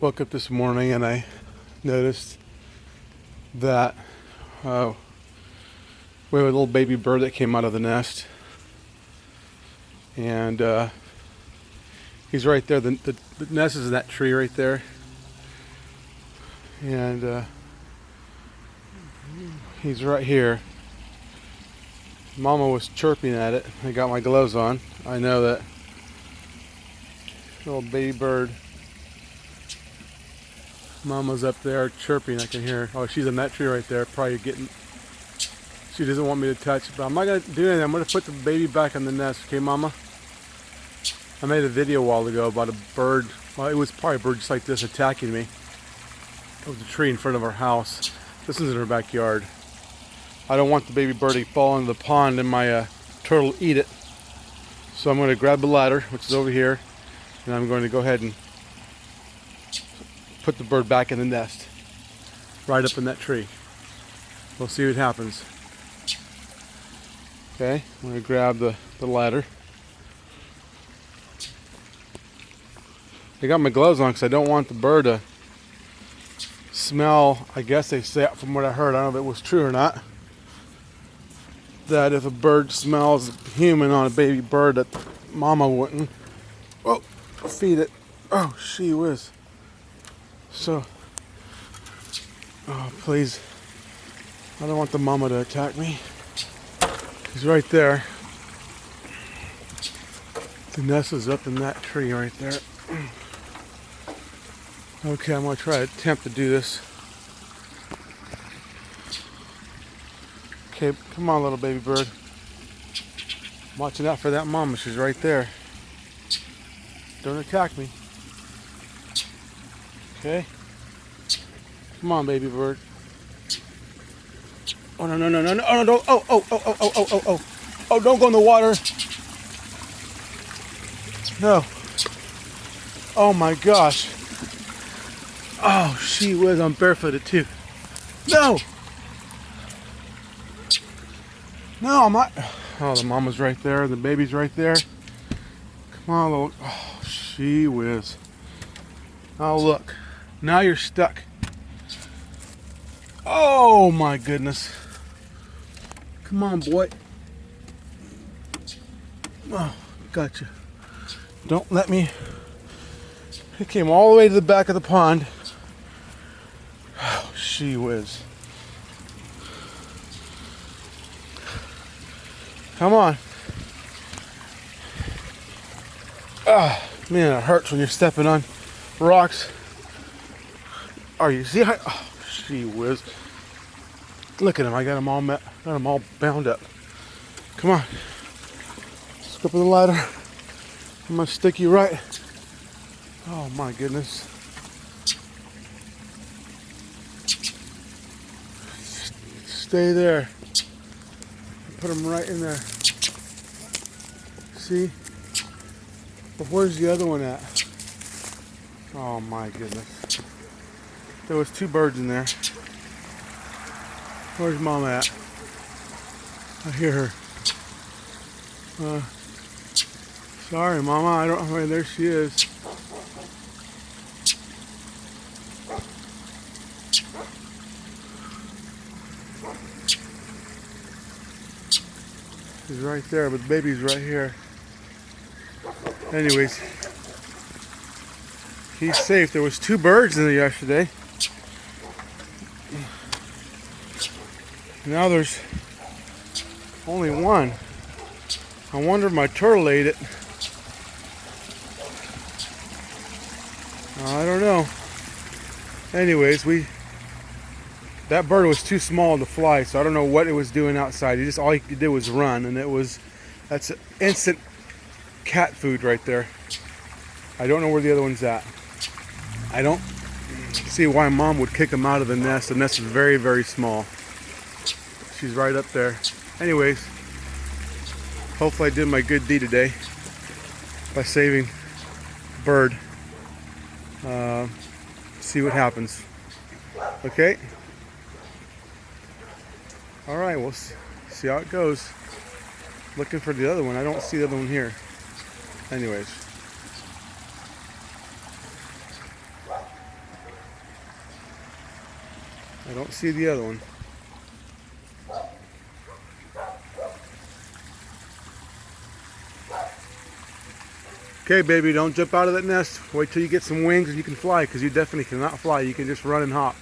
Woke up this morning and I noticed that we have a little baby bird that came out of the nest, and he's right there. The nest is in that tree right there, and he's right here. Mama was chirping at it. I got my gloves on. I know that little baby bird. Mama's up there chirping. I can hear her. Oh, she's in that tree right there. Probably getting. She doesn't want me to touch it, but I'm not gonna do anything. I'm gonna put the baby back in the nest. Okay, Mama? I made a video a while ago about a bird. Well, it was probably a bird just like this attacking me. It was a tree in front of our house. This is in our backyard. I don't want the baby bird to fall into the pond and my turtle eat it. So I'm going to grab the ladder, which is over here, and I'm going to go ahead and put the bird back in the nest, right up in that tree. We'll see what happens. Okay, I'm going to grab the ladder. I got my gloves on because I don't want the bird to smell. I guess they say, from what I heard, I don't know if it was true or not, that if a bird smells human on a baby bird, that Mama wouldn't. Oh, feed it. Oh, she whiz. So, oh, please. I don't want the mama to attack me. He's right there. The nest is up in that tree right there. Okay, I'm going to try to attempt to do this. Okay, come on, little baby bird. I'm watching out for that mama. She's right there. Don't attack me. Okay. Come on, baby bird. Oh, no, no, no, no, no. Oh, no, don't. Oh, oh, oh, oh, oh, oh, oh, oh. Oh, don't go in the water. No. Oh, my gosh. Oh, she whiz. I'm barefooted, too. No. No, I'm not. Oh, the mama's right there. The baby's right there. Come on, little. Oh, she whiz. Oh, look. Now you're stuck. Oh, my goodness. Come on, boy. Oh, gotcha. Don't let me. It came all the way to the back of the pond. Oh, she whiz. Come on. Ah, man, it hurts when you're stepping on rocks. Oh, you see how? Oh, she whiz. Look at him. I got him all bound up. Come on. Let's go up the ladder. I'm gonna stick you right. Oh my goodness. Stay there. Put him right in there. See? But where's the other one at? Oh my goodness. There was two birds in there. Where's Mom at? I hear her. Sorry, Mama. I don't know. There she is. She's right there, but the baby's right here. Anyways, he's safe. There was two birds in there yesterday. Now there's only one. I wonder if my turtle ate it. I don't know. Anyways, that bird was too small to fly, so I don't know what it was doing outside. All he did was run, and that's instant cat food right there. I don't know where the other one's at. I don't see why Mom would kick him out of the nest. The nest is very, very small. She's right up there. Anyways, hopefully I did my good deed today by saving a bird. See what happens. Okay? Alright, we'll see how it goes. Looking for the other one. I don't see the other one here. Anyways. I don't see the other one. Okay, baby, don't jump out of that nest. Wait till you get some wings and you can fly, because you definitely cannot fly. You can just run and hop.